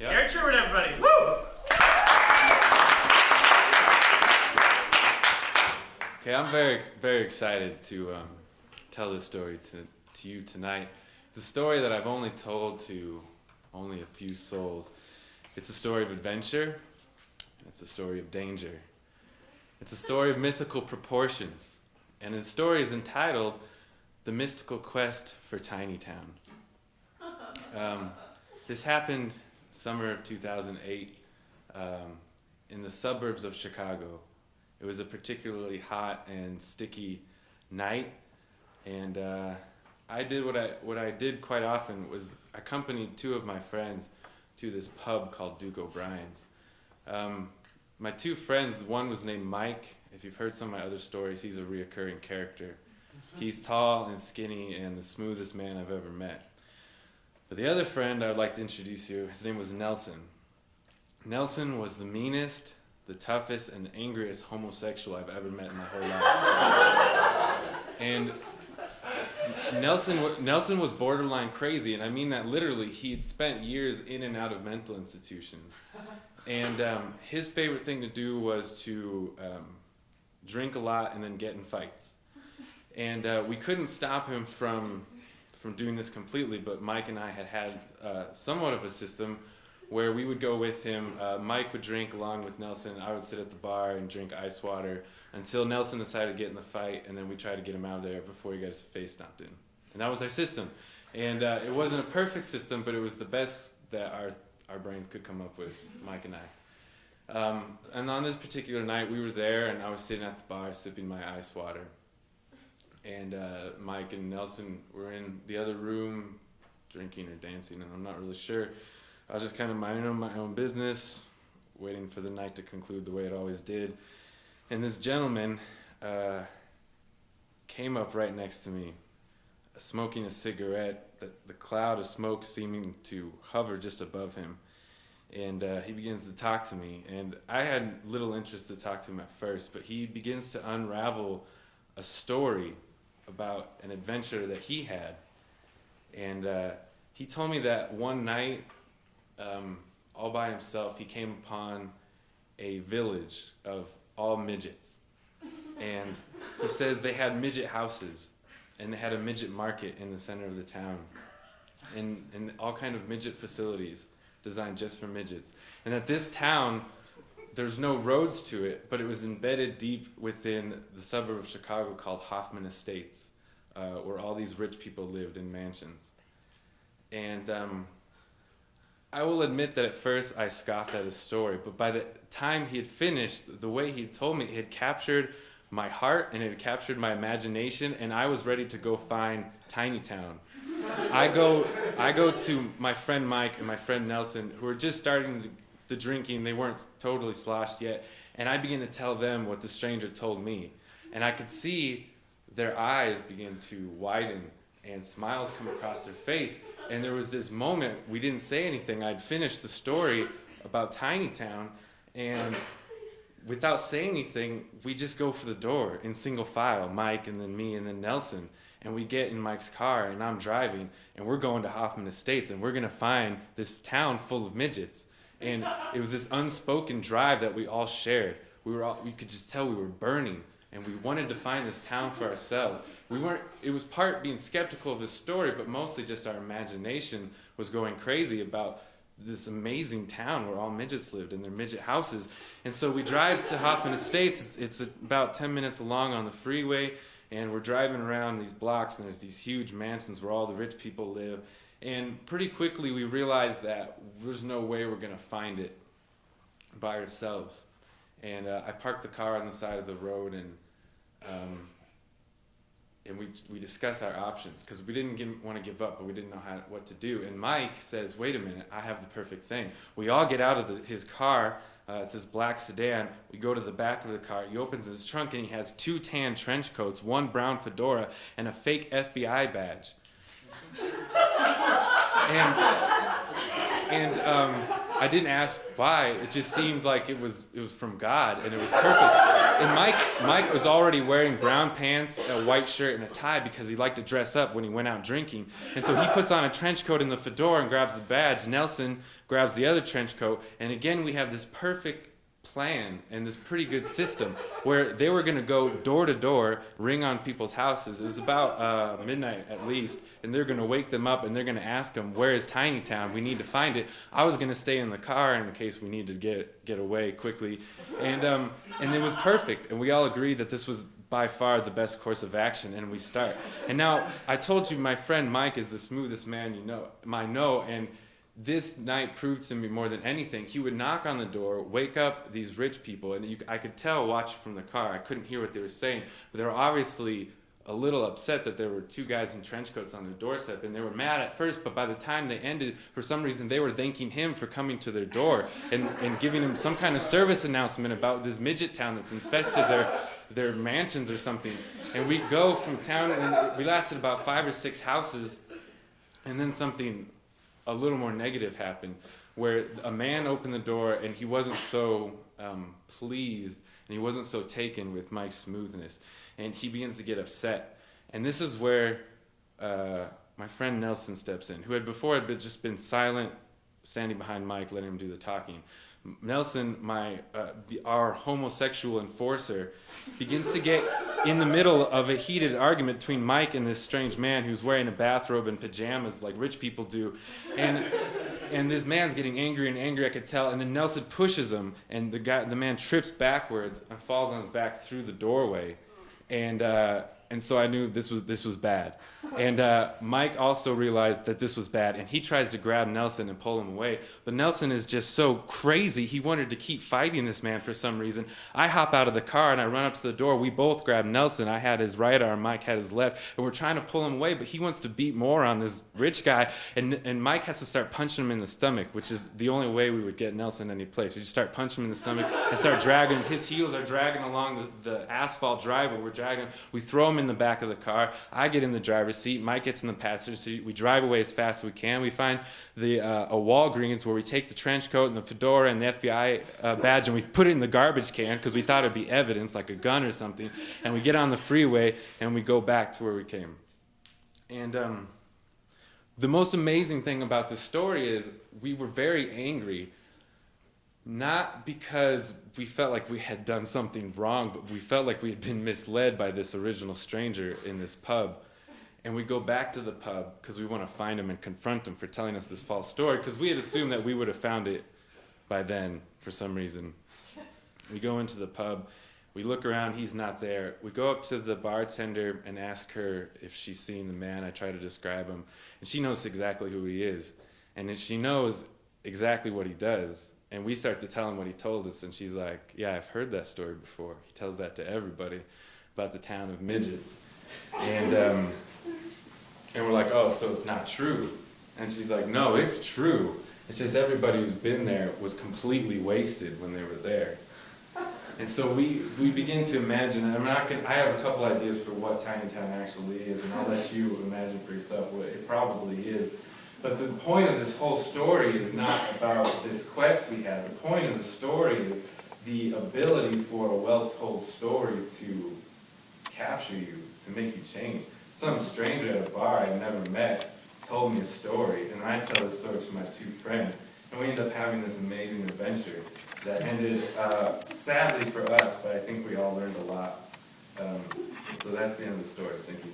Yep. Garrett Sherwood, everybody. Woo! Okay, I'm very excited to tell this story to you tonight. It's a story that I've only told to only a few souls. It's a story of adventure. It's a story of danger. It's a story of mythical proportions. And his story is entitled The Mystical Quest for Tiny Town. This happened summer of 2008 in the suburbs of Chicago. It was a particularly hot and sticky night, and I did what I did quite often was accompanied two of my friends to this pub called Duke O'Brien's. My two friends, one was named Mike. If you've heard some of my other stories, he's a reoccurring character. He's tall and skinny and the smoothest man I've ever met. But the other friend I would like to introduce you, his name was Nelson. Nelson was the meanest, the toughest, and the angriest homosexual I've ever met in my whole life. And Nelson was borderline crazy, and I mean that literally. He'd spent years in and out of mental institutions. And his favorite thing to do was to drink a lot and then get in fights. And we couldn't stop him from doing this completely, but Mike and I had somewhat of a system where we would go with him. Mike would drink along with Nelson. I would sit at the bar and drink ice water until Nelson decided to get in the fight, and then we tried to get him out of there before he got his face stomped in. And that was our system. And it wasn't a perfect system, but it was the best that our brains could come up with, Mike and I. And on this particular night, we were there, and I was sitting at the bar sipping my ice water. And Mike and Nelson were in the other room drinking or dancing, and I'm not really sure. I was just kind of minding my own business, waiting for the night to conclude the way it always did. And this gentleman came up right next to me, smoking a cigarette, the cloud of smoke seeming to hover just above him. And he begins to talk to me. And I had little interest to talk to him at first, but he begins to unravel a story about an adventure that he had. And he told me that one night, all by himself, he came upon a village of all midgets. And he says they had midget houses, and they had a midget market in the center of the town, and all kind of midget facilities designed just for midgets. And at this town, there's no roads to it, but it was embedded deep within the suburb of Chicago called Hoffman Estates, where all these rich people lived in mansions. And I will admit that at first I scoffed at his story, but by the time he had finished, the way he told me, it had captured my heart and it had captured my imagination, and I was ready to go find Tiny Town. I go to my friend Mike and my friend Nelson, who are just starting the drinking. They weren't totally sloshed yet, and I began to tell them what the stranger told me. And I could see their eyes begin to widen and smiles come across their face. And there was this moment, we didn't say anything. I'd finished the story about Tiny Town, and without saying anything, we just go for the door in single file, Mike and then me and then Nelson. And we get in Mike's car, and I'm driving, and we're going to Hoffman Estates, and we're going to find this town full of midgets. And it was this unspoken drive that we all shared. We could just tell we were burning, and we wanted to find this town for ourselves. It was part being skeptical of his story, but mostly just our imagination was going crazy about this amazing town where all midgets lived in their midget houses. And so we drive to Hoffman Estates. It's about 10 minutes along on the freeway, and we're driving around these blocks, and there's these huge mansions where all the rich people live. And pretty quickly we realized that there's no way we're going to find it by ourselves. And I parked the car on the side of the road, and we discussed our options, because we didn't want to give up, but we didn't know what to do. And Mike says, wait a minute, I have the perfect thing. We all get out of his car. It's this black sedan. We go to the back of the car. He opens his trunk, and he has 2 tan trench coats, 1 brown fedora, and a fake FBI badge. And And I didn't ask why. It just seemed like it was from God, and it was perfect. And Mike was already wearing brown pants, a white shirt, and a tie because he liked to dress up when he went out drinking. And so he puts on a trench coat and the fedora and grabs the badge. Nelson grabs the other trench coat, and again we have this perfect plan and this pretty good system where they were going to go door to door, ring on people's houses. It was about midnight at least, and they're going to wake them up and they're going to ask them, where is Tiny Town? We need to find it. I was going to stay in the car in case we needed to get away quickly, and it was perfect, and we all agreed that this was by far the best course of action, and we start. And now I told you my friend Mike is the smoothest man I know, and this night proved to me more than anything. He would knock on the door, wake up these rich people, and I could tell watching from the car. I couldn't hear what they were saying, but they were obviously a little upset that there were two guys in trench coats on their doorstep, and they were mad at first, but by the time they ended, for some reason, they were thanking him for coming to their door and giving him some kind of service announcement about this midget town that's infested their mansions or something. And we go from town, and we lasted about 5 or 6 houses, and then something a little more negative happened, where a man opened the door and he wasn't so pleased and he wasn't so taken with Mike's smoothness, and he begins to get upset. And this is where my friend Nelson steps in, who had just been silent, standing behind Mike, letting him do the talking. Nelson, our homosexual enforcer, begins to get in the middle of a heated argument between Mike and this strange man who's wearing a bathrobe and pajamas like rich people do. And this man's getting angry and angry, I could tell. And then Nelson pushes him, and the man trips backwards and falls on his back through the doorway. And so I knew this was bad. And Mike also realized that this was bad, and he tries to grab Nelson and pull him away. But Nelson is just so crazy, he wanted to keep fighting this man for some reason. I hop out of the car, and I run up to the door. We both grab Nelson. I had his right arm, Mike had his left, and we're trying to pull him away, but he wants to beat more on this rich guy. And Mike has to start punching him in the stomach, which is the only way we would get Nelson any place. We just start punching him in the stomach and start dragging him. His heels are dragging along the asphalt driveway. We're dragging him. We throw him in the back of the car. I get in the driver's seat. Mike gets in the passenger seat. We drive away as fast as we can. We find a Walgreens where we take the trench coat and the fedora and the FBI badge, and we put it in the garbage can because we thought it'd be evidence, like a gun or something. And we get on the freeway and we go back to where we came. And the most amazing thing about this story is we were very angry, not because we felt like we had done something wrong, but we felt like we had been misled by this original stranger in this pub. And we go back to the pub because we want to find him and confront him for telling us this false story, because we had assumed that we would have found it by then for some reason. We go into the pub. We look around. He's not there. We go up to the bartender and ask her if she's seen the man. I try to describe him. And she knows exactly who he is. And she knows exactly what he does. And we start to tell him what he told us, and she's like, yeah, I've heard that story before. He tells that to everybody about the town of midgets. And we're like, oh, so it's not true. And she's like, no, it's true. It's just everybody who's been there was completely wasted when they were there. And so we begin to imagine, and I have a couple ideas for what Tiny Town actually is, and I'll let you imagine for yourself what it probably is. But the point of this whole story is not about this quest we have. The point of the story is the ability for a well-told story to capture you, to make you change. Some stranger at a bar I never met told me a story, and I tell this story to my 2 friends, and we end up having this amazing adventure that ended sadly for us, but I think we all learned a lot. So that's the end of the story. Thank you.